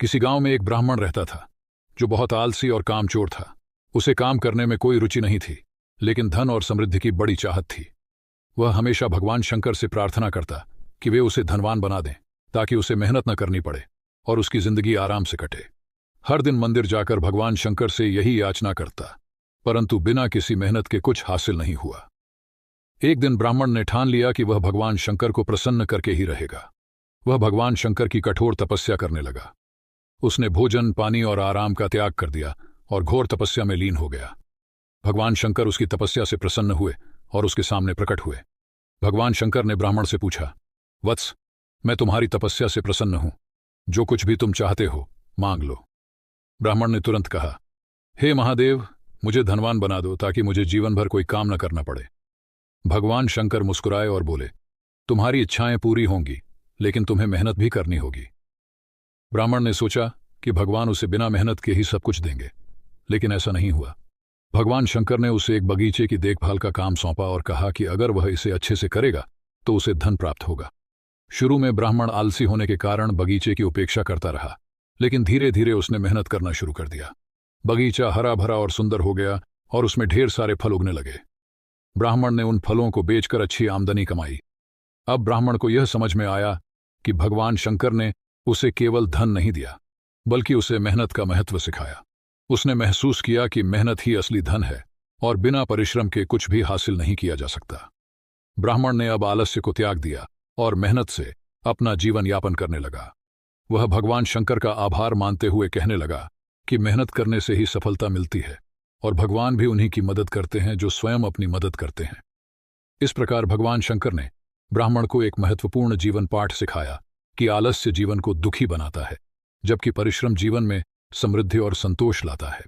किसी गांव में एक ब्राह्मण रहता था जो बहुत आलसी और कामचोर था। उसे काम करने में कोई रुचि नहीं थी, लेकिन धन और समृद्धि की बड़ी चाहत थी। वह हमेशा भगवान शंकर से प्रार्थना करता कि वे उसे धनवान बना दें, ताकि उसे मेहनत न करनी पड़े और उसकी जिंदगी आराम से कटे। हर दिन मंदिर जाकर भगवान शंकर से यही याचना करता, परंतु बिना किसी मेहनत के कुछ हासिल नहीं हुआ। एक दिन ब्राह्मण ने ठान लिया कि वह भगवान शंकर को प्रसन्न करके ही रहेगा। वह भगवान शंकर की कठोर तपस्या करने लगा। उसने भोजन, पानी और आराम का त्याग कर दिया और घोर तपस्या में लीन हो गया। भगवान शंकर उसकी तपस्या से प्रसन्न हुए और उसके सामने प्रकट हुए। भगवान शंकर ने ब्राह्मण से पूछा, वत्स, मैं तुम्हारी तपस्या से प्रसन्न हूं, जो कुछ भी तुम चाहते हो मांग लो। ब्राह्मण ने तुरंत कहा, हे महादेव, मुझे धनवान बना दो ताकि मुझे जीवन भर कोई काम न करना पड़े। भगवान शंकर मुस्कुराए और बोले, तुम्हारी इच्छाएं पूरी होंगी, लेकिन तुम्हें मेहनत भी करनी होगी। ब्राह्मण ने सोचा कि भगवान उसे बिना मेहनत के ही सब कुछ देंगे, लेकिन ऐसा नहीं हुआ। भगवान शंकर ने उसे एक बगीचे की देखभाल का काम सौंपा और कहा कि अगर वह इसे अच्छे से करेगा तो उसे धन प्राप्त होगा। शुरू में ब्राह्मण आलसी होने के कारण बगीचे की उपेक्षा करता रहा, लेकिन धीरे धीरे उसने मेहनत करना शुरू कर दिया। बगीचा हरा भरा और सुंदर हो गया और उसमें ढेर सारे फल उगने लगे। ब्राह्मण ने उन फलों को बेचकर अच्छी आमदनी कमाई। अब ब्राह्मण को यह समझ में आया कि भगवान शंकर ने उसे केवल धन नहीं दिया, बल्कि उसे मेहनत का महत्व सिखाया। उसने महसूस किया कि मेहनत ही असली धन है और बिना परिश्रम के कुछ भी हासिल नहीं किया जा सकता। ब्राह्मण ने अब आलस्य को त्याग दिया और मेहनत से अपना जीवन यापन करने लगा। वह भगवान शंकर का आभार मानते हुए कहने लगा कि मेहनत करने से ही सफलता मिलती है और भगवान भी उन्हीं की मदद करते हैं जो स्वयं अपनी मदद करते हैं। इस प्रकार भगवान शंकर ने ब्राह्मण को एक महत्वपूर्ण जीवन पाठ सिखाया कि आलस्य जीवन को दुखी बनाता है, जबकि परिश्रम जीवन में समृद्धि और संतोष लाता है।